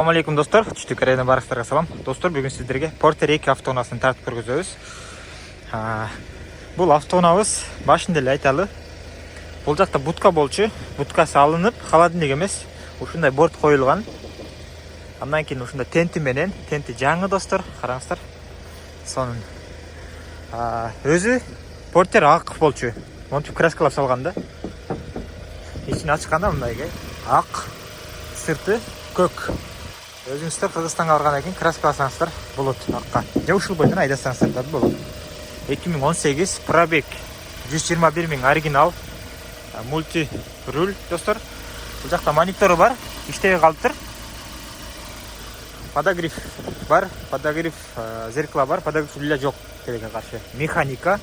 Assalamu alaikum достар, түштүк арена барыстарга салам. Достар, бүгүн сиздерге Porter 2 автоунасын тартып көргөзөбүз. Бул автоунабыз башында эле айталы. Бул жакта будка болчу, будкасы алынып, холодильник эмес, ушундай борт коюлган. Андан кийин ушундай тенти менен, тенти жаңы достор, караңыздар. Сонун өзү Porter ак болчу. Монтип краскалап салган да. Ичин ачканда мындайга ак, сырты көк. Өзүңүздөр Кыргызстанга баргандан кийин краскаласаңыздар болот акка. Же ушул бойдон айдасаңыздар да болот. 2018 пробег 121 миң оригинал мульти руль достор. Бул жакта монитору бар, иштебей калыптыр. Подогрев бар, подогрев зеркало бар, подогрев руль жок тилекке каршы. Механика.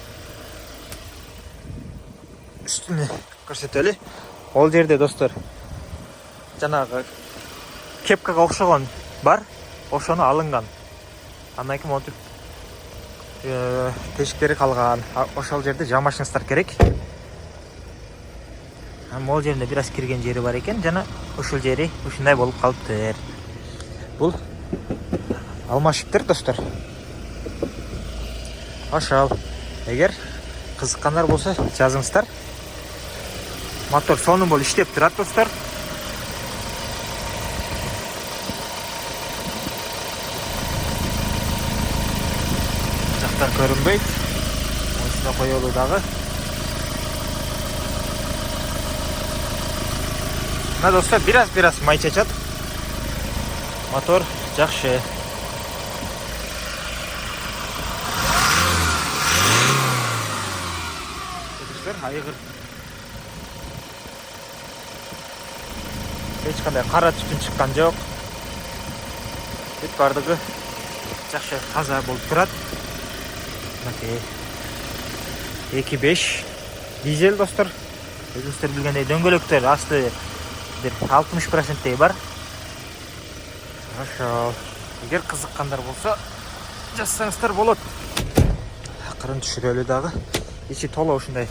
Үстүнө көрсөтөлү. Ол жерде достор жанагы кепкага окшогон бар, ошону алынган. Андан кийин монтип тешиктери калган. Ошол жерде жамашыңыздар керек. Могул жеринде бир аз кирген жери бар экен, жана ушул жери ушундай болуп калыптыр. Бул алмашыктыр достор. Ошол. Эгер кызыккандар болсо жазыңыздар. Мотор сонун болуп иштеп турат достор. Жактан көрүнбөйт. Осуна коелу дагы. Мына достор, бир аз май чачат. Мотор жакшы. Достор, айгыр. Эч кандай кара түтүн чыккан жок. Бүт бардыгы жакшы таза болуп турат. 2.5 дизель достор. Өзүңүздөр билгендей дөңгөлөктөр асты 60%-тей бар. Ошол. Эгер кызыккандар болсо жазсаңыздар болот. Акырын түшүрөлү дагы. Ичи толо ушундай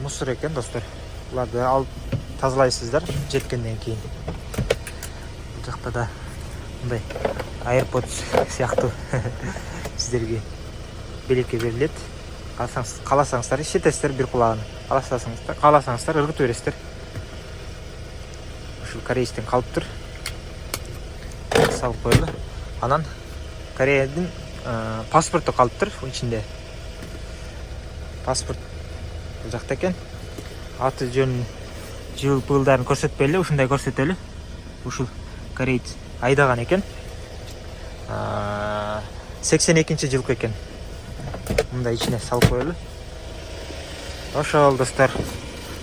мусор экен достор. Буларды алып тазалайсыздар жеткенден кийин. Бул жакта да мындай AirPods сыяктуу сиздерге белекке берилет. Кааласаңыздар ишетесиздер бир кулагын. Кааласаңыздар ыргытып бересиздер. Ушул корейстен калыптыр. Салып коелу. Анан Кореянын паспорту калыптыр ичинде. Паспорт бул жакта экен. Аты жөнүн жыл жылдарын көрсөтпөйлү, ушундай көрсөтөлү. Ушул корейц айдаган экен. 82-жылкы экен. Мындай ичине салып коелу. Ошол достор.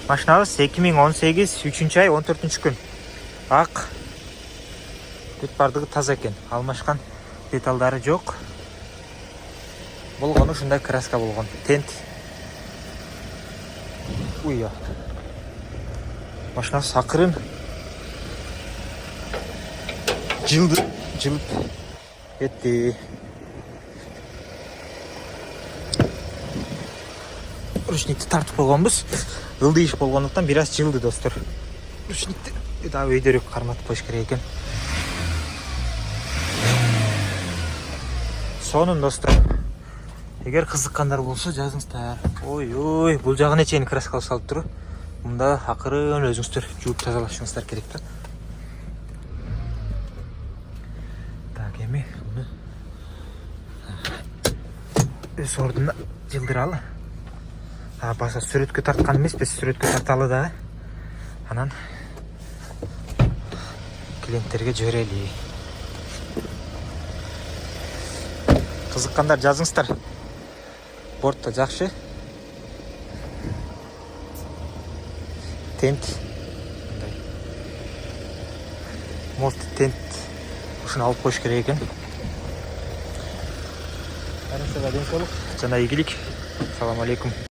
Машинабыз 2018 3-ай 14-күн. Ак. Бүт бардыгы таза экен. Алмашкан деталдары жок. Болгону ушундай краска болгон. Тент. Уя. Машинабыз акырын жылып кетти. Ручникти тартып койгонбуз. Ылдый иш болгондуктан бир аз жылды достор. Ручникти дагы өйдөрүк карматып коюш керек экен. Сонун достор. Эгер кызыккандар болсо жазыңыздар. Ой, бул жагына чейин краскалап салып туруп, мында акырын өзүңүздөр жууп тазалашыңыздар керек да. Так, эми буну өз ордуна жылдыралы. Баса сүрөткө тарткан эмеспиз, сүрөткө тарталы да. Анан клиенттерге жиберели. Кызыккандар жазыңыздар. Бортто жакшы. Тент. Мулти тент. Ушуну алып коюш керек экен. Барыңыздарга ден соолук жана ийгилик. Assalamu alaikum.